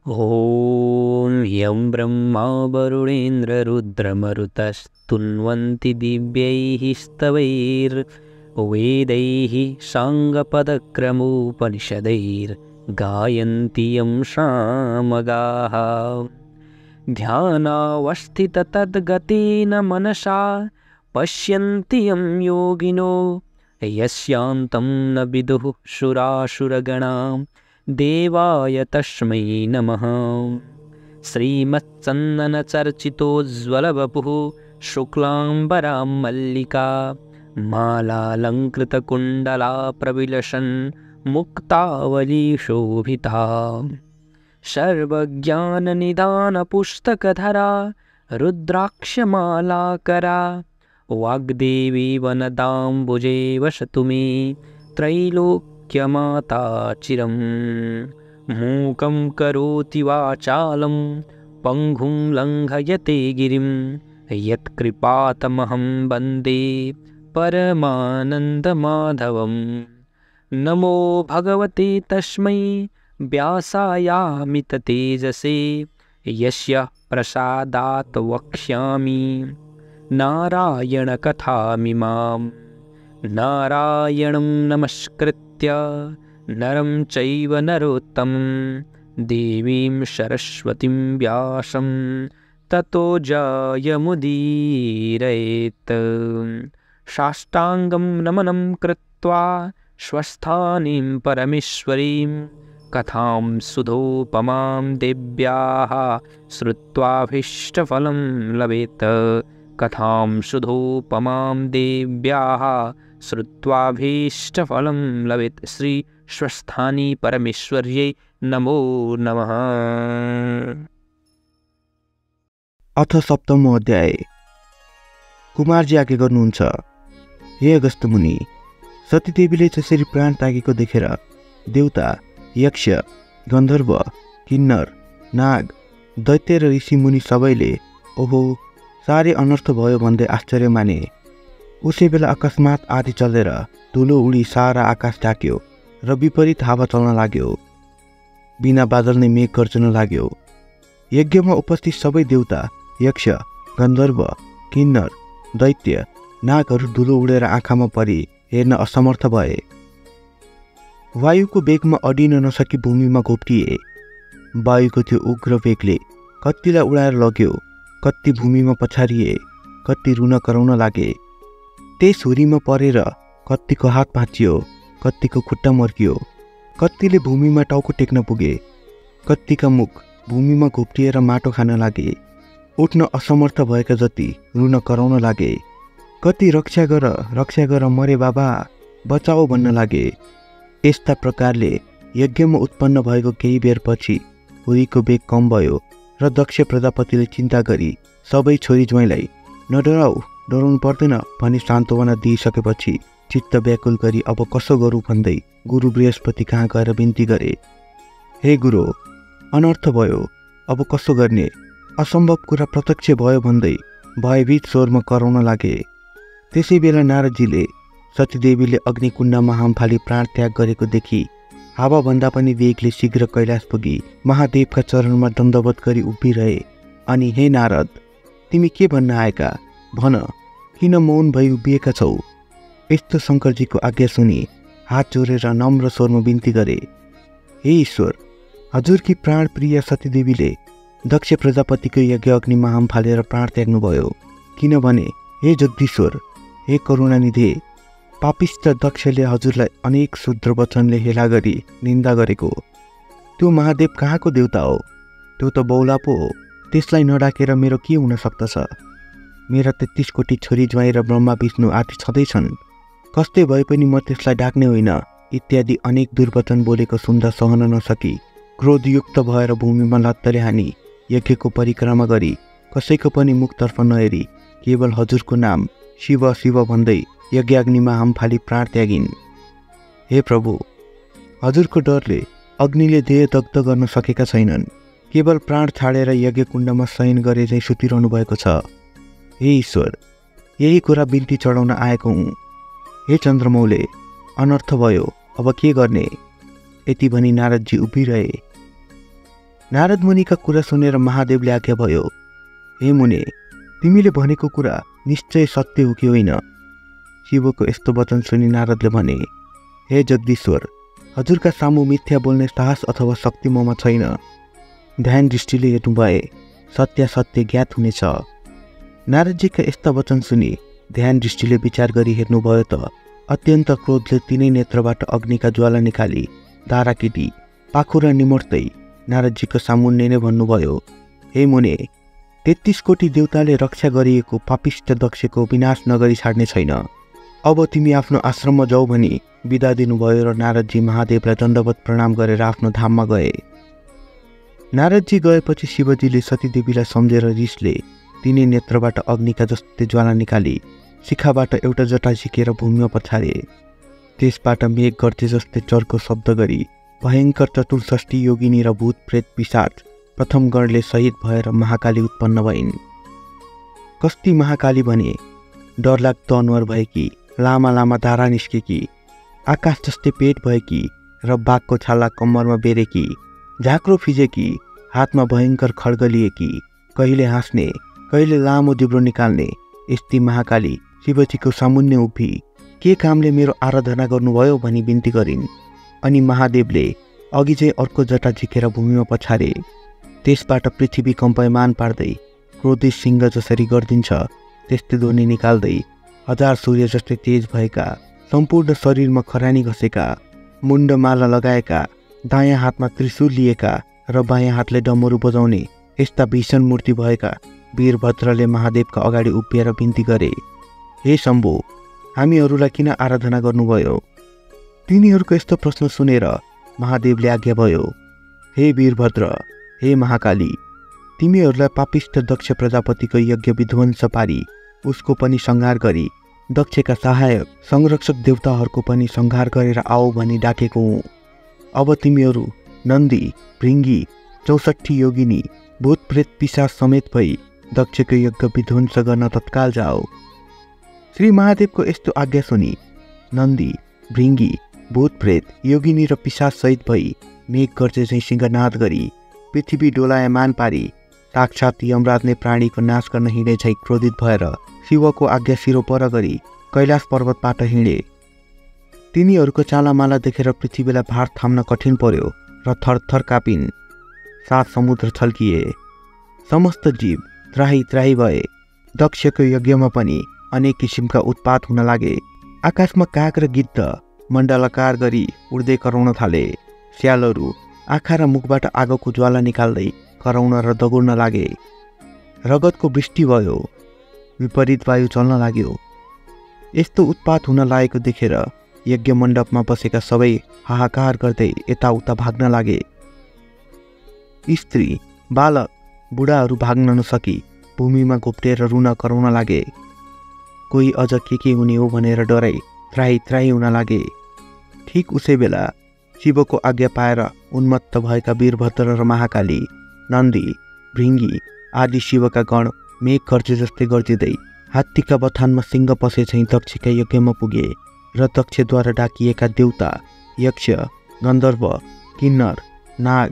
ॐ यं ब्रह्मा वरुणेन्द्ररुद्रमरुतस्तुन्वन्ति दिव्यैः स्तवैर्वेदैः साङ्गपदक्रमोपनिषदैर्गायन्ति यं सामगाः। ध्यानावस्थिततद्गतेन मनसा पश्यन्ति यं योगिनो यस्यान्तं न विदुः सुरासुरगणां देवाय तस्मै नमः। श्रीमत्चन्दनचर्चितोज्ज्वलवपुः शुक्लाम्बरां मल्लिका मालालङ्कृतकुण्डला प्रविलसन् मुक्तावलीशोभिता। सर्वज्ञाननिधानपुस्तकधरा रुद्राक्षमालाकरा वाग्देवी वनदाम्बुजे वसतु मे त्रैलोक्यमाता चिरम्। मूकं करोति वाचालं पङ्गुं लङ्घयते गिरिं यत्कृपातमहं वन्दे परमानन्दमाधवम्। नमो भगवते तस्मै व्यासायामिततेजसे यस्य प्रसादात् वक्ष्यामि नारायणकथामिमाम्। नारायणं नमस्कृत्य नरं चैव नरोत्तमं देवीं सरस्वतीं व्यासं ततो जयमुदीरयेत्। साष्टाङ्गं नमनं कृत्वा स्वस्थानीं परमेश्वरीं कथां सुधोपमां देव्याः श्रुत्वाभीष्टफलं लभेत्। कथां सुधोपमां देव्याः श्रुत्वाभीष्टफलं लभेत्। श्री स्वस्थानी परमेश्वर्यै नमो नमः। अथ सप्तम अध्याय। कुमारजी आज्ञा गर्नुहुन्छ, हे अगस्त मुनि, सतीदेवीले त्यसरी प्राण त्यागेको देखेर देवता, यक्ष, गन्धर्व, किन्नर, नाग, दैत्य र ऋषि मुनि सबैले ओहो साह्रै अनर्थ भयो भन्दै आश्चर्य माने। उसै बेला अकस्मात आधी चलेर धुलो उडी सारा आकाश ढाक्यो र विपरीत हावा चल्न लाग्यो। बिना बादल नै मेघ गर्जन लाग्यो। यज्ञमा उपस्थित सबै देवता, यक्ष, गन्धर्व, किन्नर, दैत्य, नागहरू धुलो उडेर आँखामा परी हेर्न असमर्थ भए। वायुको वेगमा अडिन नसकी भूमिमा घोप्टिए। वायुको त्यो उग्र वेगले कतिलाई उडाएर लग्यो, कति भूमिमा पछारिए, कति रुन कराउन लागे। त्यस हुरीमा परेर कतिको हात भाँचियो, कतिको खुट्टा मर्कियो, कतिले भूमिमा टाउको टेक्न पुगे, कतिका मुख भूमिमा घोप्टिएर माटो खान लागे। उठ्न असमर्थ भएका जति रुन कराउन लागे। कति रक्षा गर मरे बाबा बचाओ भन्न लागे। यस्ता प्रकारले यज्ञमा उत्पन्न भएको केही बेरपछि हुरीको वेग कम भयो र दक्ष प्रजापतिले चिन्ता गरी सबै छोरी ज्वाइँलाई नडराऊ, डराउनु पर्दैन भनी सान्त्वना दिइसकेपछि चित्त व्याकुल गरी अब कसो गरौँ भन्दै गुरु बृहस्पति कहाँ गएर बिन्ती गरे। हे गुरु, अनर्थ भयो, अब कसो गर्ने, असम्भव कुरा प्रत्यक्ष भयो भन्दै भयभीत स्वरमा कराउन लागे। त्यसै बेला नारदजीले सतीदेवीले अग्निकुण्डमा हामफाली प्राण त्याग गरेको देखि हावाभन्दा पनि वेगले शीघ्र कैलाश पुगी महादेवका चरणमा दण्डवत गरी उभिरहे अनि हे नारद, तिमी के भन्न आएका, भन, किन मौन भई उभिएका छौ। यस्तो शङ्करजीको आज्ञा सुनि हात जोडेर नम्र स्वरमा बिन्ती गरे। हे ईश्वर, हजुरकी प्राण प्रिय सतीदेवीले दक्ष प्रजापतिको यज्ञ अग्निमा हाम फालेर प्राण त्याग्नुभयो। किनभने हे जगदीश्वर, हे करुणानिधे, पापिष्ट दक्षले हजुरलाई अनेक शूद्र वचनले हेला गरी निन्दा गरेको। त्यो महादेव कहाँको देवता हो, त्यो त बौला पो हो। त्यसलाई नडाकेर मेरो के हुन सक्दछ। मेरा 33 कोटी छोरी ज्वाइँ र ब्रह्मा विष्णु आदि छँदैछन्, कस्तै भए पनि म त्यसलाई डाक्ने होइन इत्यादि अनेक दुर्वचन बोलेको सुन्दा सहन नसकी क्रोधयुक्त भएर भूमिमा लत्तले हानी यज्ञको परिक्रमा गरी कसैको पनि मुखतर्फ नहेरी केवल हजुरको नाम शिव शिव भन्दै यज्ञाग्निमा हामफाली प्राण त्यागिन्। हे प्रभु, हजुरको डरले अग्निले देह दग्ध गर्न सकेका छैनन्, केवल प्राण छाडेर यज्ञ कुण्डमा शयन गरे चाहिँ सुतिरहनु भएको छ। हे ईश्वर, यही कुरा बिन्ती चढाउन आएको हुँ। हे चन्द्रमौले, अनर्थ भयो, अब के गर्ने। यति भनी नारदजी उभिरहे। नारद मुनिका कुरा सुनेर महादेवले आज्ञा भयो, हे मुने, तिमीले भनेको कुरा निश्चय सत्य हो कि होइन? शिवको यस्तो वचन सुनि नारदले भने, हे जगदीश्वर, हजुरका सामु मिथ्या बोल्ने साहस अथवा शक्ति ममा छैन। ध्यान दृष्टिले हेर्नु भए सत्य ज्ञात हुनेछ। नारदजीका यस्ता वचन सुनि ध्यान दृष्टिले विचार गरी हेर्नुभयो त अत्यन्त क्रोधले तिनै नेत्रबाट अग्निका ज्वाला निकाली दारा किटी पाखुरा निमोर्दै नारदजीको सामुन्ने नै भन्नुभयो, हे मुने, 33 कोटी देवताले रक्षा गरिएको पापिष्ट दक्षको विनाश नगरी छाड्ने छैन। अब तिमी आफ्नो आश्रममा जाऊ भनी बिदा दिनुभयो र नारदजी महादेवलाई दण्डवत प्रणाम गरेर आफ्नो धाममा गए। नारदजी गएपछि शिवजीले सतीदेवीलाई सम्झेर रिसले तिनै नेत्रबाट अग्निका जस्तै ज्वाला निकाली शिखाबाट एउटा जटा झिकेर भूमिमा पछारे। त्यसबाट मेघ गर्थे जस्तै चर्को शब्द गरी भयङ्कर चतुर्षष्ठी योगिनी र भूत प्रेत पिशाच प्रथम गणले शहीद भएर महाकाली उत्पन्न भइन्। कस्ती महाकाली भने डरलाग्दो अनुहार भएकी, लामा लामा धारा निस्केकी, आकाश जस्तै पेट भएकी र बाघको छाला कम्मरमा बेरेकी, झाक्रो फिजेकी, हातमा भयङ्कर खड्ग लिएकी, कहिले हाँस्ने कहिले लामो जिब्रो निकाल्ने यस्ती महाकाली शिवजीको सामुन्ने उभि के कामले मेरो आराधना गर्नुभयो भनी बिन्ती गरिन्। अनि महादेवले अघि चाहिँ अर्को जटा झिकेर भूमिमा पछारे। त्यसबाट पृथ्वी कम्पायमान पार्दै क्रोधी सिंह जसरी गर्दिन्छ त्यस्तै ध्वनि निकाल्दै 1000 सूर्य जस्तै तेज भएका, सम्पूर्ण शरीरमा खरानी घसेका, मुण्डमाला लगाएका, दायाँ हातमा त्रिशूल लिएका र बायाँ हातले डमरू बजाउने यस्ता भीषण मूर्ति भएका वीरभद्रले महादेवका अगाडि उभिएर बिन्ती गरे, हे शम्भु, हामीहरूलाई किन आराधना गर्नुभयो? तिनीहरूको यस्तो प्रश्न सुनेर महादेवले आज्ञा भयो, हे वीरभद्र, हे महाकाली, तिमीहरूलाई पापिष्ट दक्ष प्रजापतिको यज्ञ विध्वंस पारी उसको पनि संहार गरी दक्षका सहायक संरक्षक देवताहरूको पनि संहार गरेर आओ भनी डाकेको हुँ। अब तिमीहरू नन्दी, भृङ्गी, 64 योगिनी, भूत प्रेत पिशाच समेत भई दक्षको यज्ञ विध्वंस गर्न तत्काल जाओ। श्री महादेवको यस्तो आज्ञा सुनि नन्दी, भृङ्गी, भूत प्रेत, योगिनी र पिशाच सहित भई मेघ गर्जे झैँ सिंहनाद गरी पृथ्वी डोलायमान पारी साक्षात यमराज नै प्राणीको नाश गर्न हिँडे झैँ क्रोधित भएर शिवको आज्ञा सिरोपर गरी कैलाश पर्वतबाट हिँडे। तिनीहरूको चालामाला देखेर पृथ्वीलाई भार थाम्न कठिन पर्यो र थरथर कापिन्। 7 समुद्र छल्किए, समस्त जीव त्राही त्राही भए। दक्षको यज्ञमा पनि अनेक किसिमका उत्पात हुन लागे। आकाशमा काग र गिद्ध मण्डलाकार गरी उड्दै कराउन थाले। स्यालहरू आँखा र मुखबाट आगोको ज्वाला निकाल्दै कराउन र दगुर्न लागे। रगतको वृष्टि भयो, विपरीत वायु चल्न लाग्यो। यस्तो उत्पात हुन लागेको देखेर यज्ञ मण्डपमा बसेका सबै हाहाकार गर्दै यताउता भाग्न लागे। स्त्री, बालक, बुढाहरू भाग्न नसकी भूमिमा घोप्टेर रुन कराउन लागे। कोही अझ के हुने हो भनेर डराई त्राही त्राही हुन लागे। ठिक उसै बेला शिवको आज्ञा पाएर उन्मत्त भएका वीरभद्र र महाकाली, नन्दी, भृङ्गी आदि शिवका गण मेघ गर्जे जस्तै गर्जिँदै हात्तीका बथानमा सिंह पसे झैँ दक्षका यज्ञमा पुगे र दक्षद्वारा डाकिएका देवता, यक्ष, गन्धर्व, किन्नर, नाग,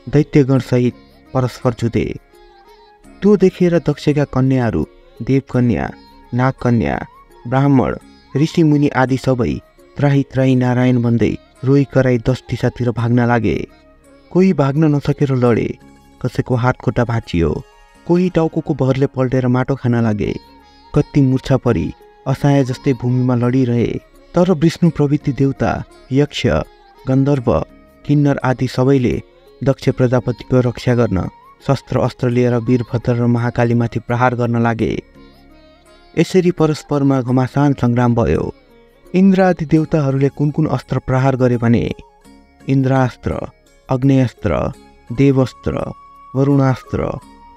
दैत्यगणसहित परस्पर जुधे। त्यो देखेर दक्षका कन्याहरू देवकन्या, नागकन्या, ब्राह्मण, ऋषिमुनि आदि सबै त्राही त्राही नारायण भन्दै रोई कराई 10 दिशातिर भाग्न लागे। कोही भाग्न नसकेर लडे, कसैको हात खुट्टा भाँचियो, कोही टाउको भरले पल्टेर माटो खान लागे, कति मूर्छा परी असहाय जस्तै भूमिमा लडिरहे। तर विष्णु प्रभृति देवता, यक्ष, गन्धर्व, किन्नर आदि सबैले दक्ष प्रजापतिको रक्षा गर्न शस्त्र अस्त्र लिएर वीरभद्र र महाकालीमाथि प्रहार गर्न लागे। यसरी परस्परमा घमासान सङ्ग्राम भयो। इन्द्र आदि देवताहरूले कुन अस्त्र प्रहार गरे भने इन्द्रास्त्र, अग्नेयस्त्र, देवस्त्र, वरुणास्त्र,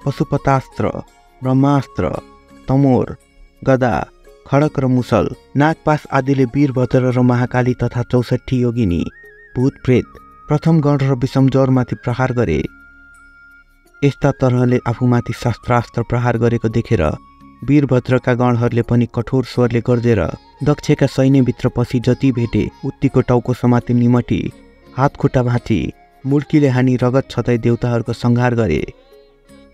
पशुपतास्त्र, ब्रह्मास्त्र, तमोर, गदा, खडक र मुसल, नागपास आदिले वीरभद्र र महाकाली तथा 64 योगिनी, भूत प्रेत, प्रथम गण र विषम ज्वरमाथि प्रहार गरे। यस्ता तरहले आफूमाथि शस्त्रास्त्र प्रहार गरेको देखेर वीरभद्रका गणहरूले पनि कठोर स्वरले गर्जेर दक्षका सैन्यभित्र पसी जति भेटे उत्तिको टाउको समाति निमटी हात खुट्टा भाँची मुड्कीले हानी रगत छताई देवताहरूको संहार गरे।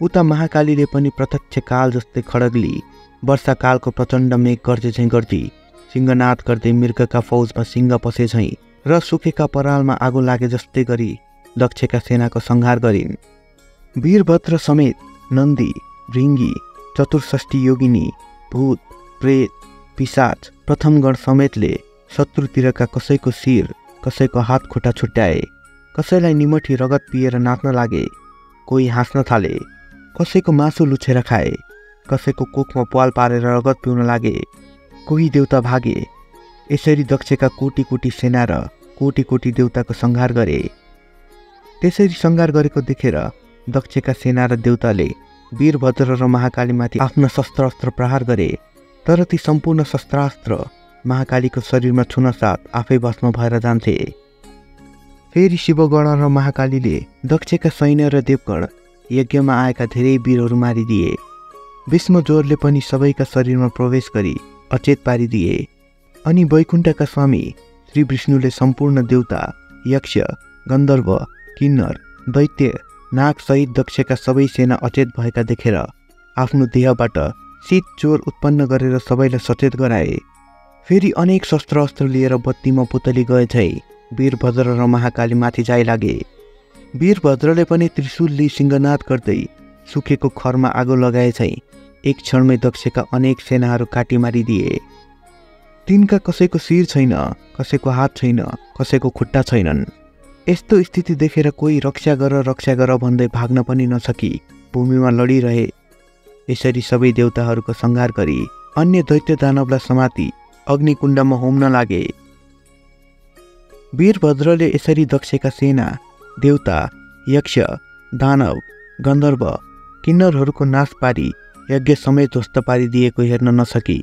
उता महाकालीले पनि प्रत्यक्ष काल जस्तै खड्गली वर्षाकालको प्रचण्ड मेघ गर्जे झैँ गर्दी सिंहनाद गर्दै मृगका फौजमा सिंह पसे झैँ र सुकेका परालमा आगो लागे जस्तै गरी दक्षका सेनाको संहार गरिन्। वीरभद्र समेत नन्दी, भृङ्गी, चतुर्षष्ठी योगिनी, भूत, प्रेत, पिशाच, प्रथमगण समेतले शत्रुतिरका कसैको शिर, कसैको हात खुट्टा छुट्याए, कसैलाई निमठी रगत पिएर नाच्न लागे, कोही हाँस्न थाले, कसैको मासु लुछेर खाए, कसैको कोखमा पाल पारेर रगत पिउन लागे, कोही देउता भागे। यसरी दक्षका कोटी कोटी सेना र कोटी कोटी देउताको संहार गरे। त्यसरी संहार गरेको देखेर दक्षका सेना र देउताले वीरभद्र र महाकालीमाथि आफ्ना शस्त्रास्त्र प्रहार गरे। तर ती सम्पूर्ण शस्त्रास्त्र महाकालीको शरीरमा छुन साथ आफै भस्म भएर जान्थे। फेरि शिवगण र महाकालीले दक्षका सैन्य र देवगण यज्ञमा आएका धेरै वीरहरू मारिदिए। विष्णु जोरले पनि सबैका शरीरमा प्रवेश गरी अचेत पारिदिए। अनि वैकुण्ठका स्वामी श्री विष्णुले सम्पूर्ण देवता, यक्ष, गन्धर्व, किन्नर, दैत्य, नाग सहित दक्षका सबै सेना अचेत भएका देखेर आफ्नो देहबाट शीत ज्वर उत्पन्न गरेर सबैलाई सचेत गराए। फेरि अनेक शस्त्र अस्त्र लिएर बत्तीमा पुतली गए झै वीरभद्र र महाकाली माथि जाइ लागे। वीरभद्रले पनि त्रिशूल लिई सिंहनाद गर्दै सुकेको खरमा आगो लगाए झै एक क्षणमै दक्षका अनेक सेनाहरू काटी मारिदिए। तिनका कसैको शिर छैन, कसैको हात छैन, कसैको खुट्टा छैनन्। यस्तो स्थिति देखेर कोही रक्षा गर भन्दै भाग्न पनि नसकी भूमिमा लडिरहे। यसरी सबै देवताहरूको संहार गरी अन्य दैत्य दानवलाई समाती अग्निकुण्डमा होम्न लागे। वीरभद्रले यसरी दक्षका सेना, देवता, यक्ष, दानव, गन्धर्व, किन्नरहरूको नाश पारी यज्ञ समेत ध्वस्त पारिदिएको हेर्न नसकी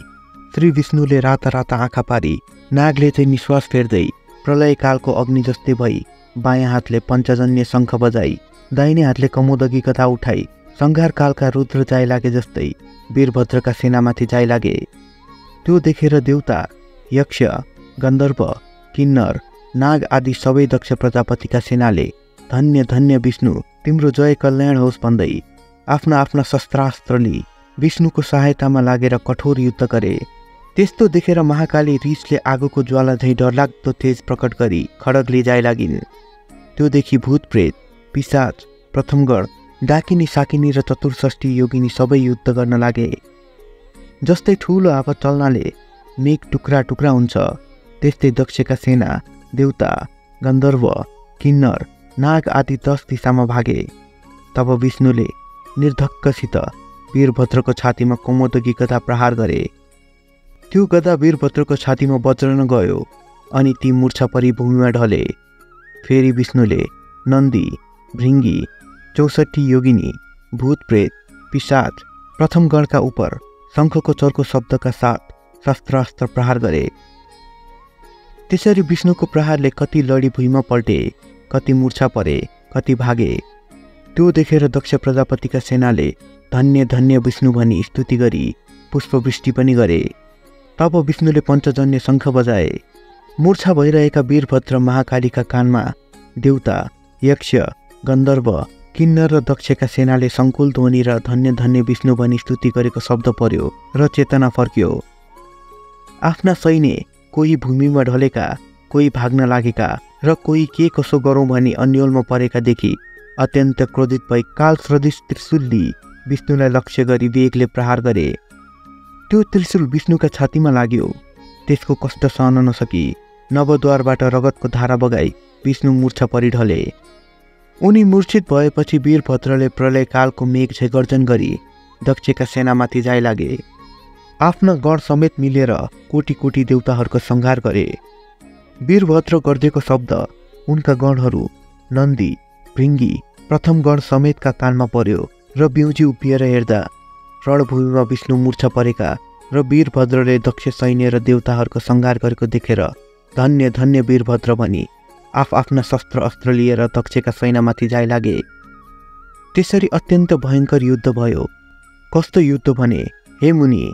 श्री विष्णुले राता राता आँखा पारी नागले चाहिँ निश्वास फेर्दै प्रलयकालको अग्नि जस्तै भई बायाँ हातले पञ्चजन्य शङ्ख बजाई दाहिने हातले कमोदगी कथा उठाई संहारकालका रुद्र जाइ लागे जस्तै वीरभद्रका सेनामाथि जाइ लागे। त्यो देखेर देवता, यक्ष, गन्धर्व, किन्नर, नाग आदि सबै दक्ष प्रजापतिका सेनाले धन्य धन्य विष्णु तिम्रो जय कल्याण होस् भन्दै आफ्ना आफ्ना शस्त्रास्त्र लिई विष्णुको सहायतामा लागेर कठोर युद्ध गरे। त्यस्तो देखेर महाकाली रिसले आगोको ज्वाला झैँ डरलाग्दो तेज प्रकट गरी खड्गले जाइ लागिन्। त्यो देखि भूत प्रेत, पिशाच, प्रथमगण, डाकिनी साकिनी र चतुर्षष्ठी योगिनी सबै युद्ध गर्न लागे। जस्तै ठूलो हावा चल्नाले मेघ टुक्रा टुक्रा हुन्छ त्यस्तै दक्षका सेना, देवता, गन्धर्व, किन्नर, नाग आदि 10 दिशामा भागे। तब विष्णुले निर्धक्कसित वीरभद्रको छातीमा कौमोदगी गदा प्रहार गरे। त्यो गदा वीरभद्रको छातीमा बज्रन गयो अनि ती मूर्छा परी भूमिमा ढले। फेरि विष्णुले नन्दी, भृङ्गी, 64 योगिनी, भूत प्रेत, पिशाच, प्रथमगणका उपर शङ्खको चर्को शब्दका साथ शस्त्रास्त्र प्रहार गरे। त्यसरी विष्णुको प्रहारले कति लडी भुइँमा पल्टे, कति मूर्छा परे, कति भागे। त्यो देखेर दक्ष प्रजापतिका सेनाले धन्य धन्य विष्णु भनी स्तुति गरी पुष्पवृष्टि पनि गरे। तब विष्णुले पञ्चजन्य शङ्ख बजाए। मूर्छा भइरहेका वीरभद्र महाकालीका कानमा देवता, यक्ष, गन्धर्व, किन्नर र दक्षका सेनाले सङ्कुल ध्वनि र धन्य धन्य विष्णु भनी स्तुति गरेको शब्द पर्यो र चेतना फर्क्यो। आफ्ना सैन्य कोही भूमिमा ढलेका, कोही भाग्न लागेका र कोही के कसो गरौँ भनी अन्योलमा परेका देखि अत्यन्त क्रोधित भई काल सदृश त्रिशूल लिई विष्णुलाई लक्ष्य गरी वेगले प्रहार गरे। त्यो त्रिशूल विष्णुका छातीमा लाग्यो। त्यसको कष्ट सहन नसकी नवद्वारबाट रगतको धारा बगाई विष्णु मूर्छा परि ढले। उनी मूर्छित भएपछि वीरभद्रले प्रलयकालको मेघ झैँ गर्जन गरी दक्षका सेनामाथि जाइ लागे। आफ्ना गण समेत मिलेर कोटी कोटी देवताहरूको संहार गरे। वीरभद्र गर्जेको शब्द उनका गणहरू नन्दी, भृङ्गी, प्रथम गण समेतका कानमा पर्यो र बिउजी उभिएर हेर्दा रणभूमिमा विष्णु मूर्छा परेका र वीरभद्रले दक्ष सैन्य र देवताहरूको संहार गरेको देखेर धन्य धन्य वीरभद्र भनी आफ्ना शस्त्र अस्त्र लिएर दक्षका सेनामाथि जाइ लागे। त्यसरी अत्यन्त भयङ्कर युद्ध भयो। कस्तो युद्ध भने हे मुनि,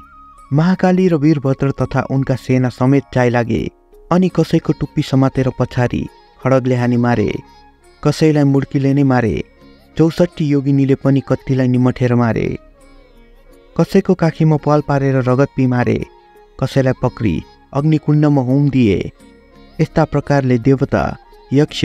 महाकाली र वीरभद्र तथा उनका सेना समेत जाइ लागे अनि कसैको टुप्पी समातेर पछाडि खड्गले हानी मारे, कसैलाई मुड्कीले नै मारे, 64 योगिनीले पनि कत्तिलाई निमठेर मारे। कसैको काखीमा पाल पारेर रगत पिमारे, कसैलाई पक्री अग्निकुण्डमा होम दिए। यस्ता प्रकारले देवता, यक्ष,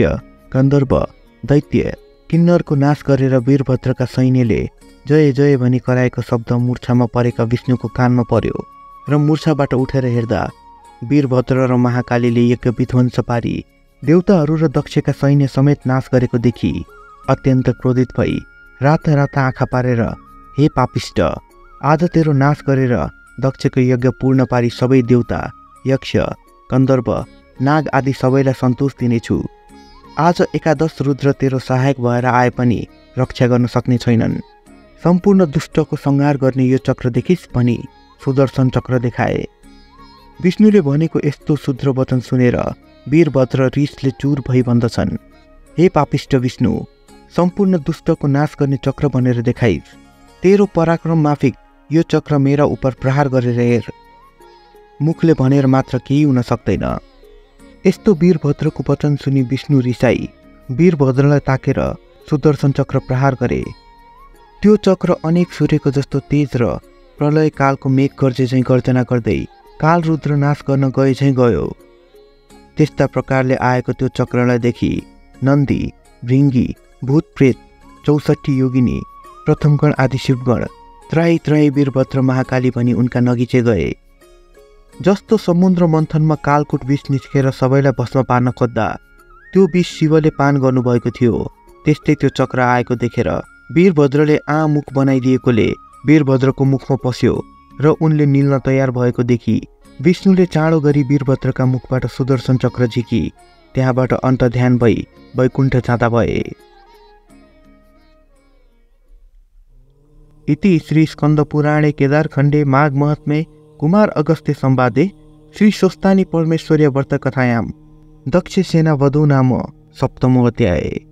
गन्धर्व, दैत्य, किन्नरको नाश गरेर वीरभद्रका सैन्यले जय जय भनी कराएको शब्द मूर्छामा परेका विष्णुको कानमा पर्यो र मूर्छाबाट उठेर हेर्दा वीरभद्र र महाकालीले यज्ञ विध्वंस पारी देवताहरू र दक्षका सैन्य समेत नाश गरेको देखि अत्यन्त क्रोधित भई राता राता आँखा पारेर, हे पापिष्ट, आज तेरो नाश गरेर दक्षको यज्ञ पूर्ण पारी सबै देवता, यक्ष, गन्धर्व, नाग आदि सबैलाई सन्तोष दिनेछु। आज एकादश रुद्र तेरो सहायक भएर आए पनि रक्षा गर्न सक्ने छैनन्। सम्पूर्ण दुष्टको संहार गर्ने यो चक्र देखिस् भनी सुदर्शन चक्र देखाए। विष्णुले भनेको यस्तो शुद्र वचन सुनेर वीरभद्र रिसले चूर भई भन्दछन्, हे पापिष्ट विष्णु, सम्पूर्ण दुष्टको नाश गर्ने चक्र भनेर देखाइस्। तेरो पराक्रम माफिक यो चक्र मेरा उप प्रहार गरेर हेर। मुखले भनेर मात्र केही हुन सक्दैन। यस्तो वीरभद्रको वचन सुनि विष्णु रिसाई वीरभद्रलाई ताकेर सुदर्शन चक्र प्रहार गरे। त्यो चक्र अनेक सूर्यको जस्तो तेज र प्रलय कालको मेघ गर्जे झैँ गर्जना गर्दै काल रुद्र नाश गर्न गए झैँ गयो। त्यस्ता प्रकारले आएको त्यो चक्रलाई देखि नन्दी, भृङ्गी, भूत प्रेत, 64 योगिनी, प्रथमगण आदि शिवगण त्राई त्राई वीरभद्र महाकाली भनी उनका नगिचे गए। जस्तो समुद्र मन्थनमा कालकुट विष निस्केर सबैलाई भस्म पार्न खोज्दा त्यो विष शिवले पान गर्नुभएको थियो, त्यस्तै त्यो चक्र आएको देखेर वीरभद्रले मुख बनाइदिएकोले वीरभद्रको मुखमा पस्यो र उनले निल्न तयार भएको देखि विष्णुले चाँडो गरी वीरभद्रका मुखबाट सुदर्शन चक्र झिकी त्यहाँबाट अन्तर्ध्यान भई वैकुण्ठ जाँदा भए। इति श्री स्कंद पुराणे केदारखण्डे माघ महात्म्ये कुमार अगस्त्य संवादे श्री स्वस्तानी परमेश्वर्य व्रत कथायां दक्षसेना वधू नाम सप्तमो अध्याय।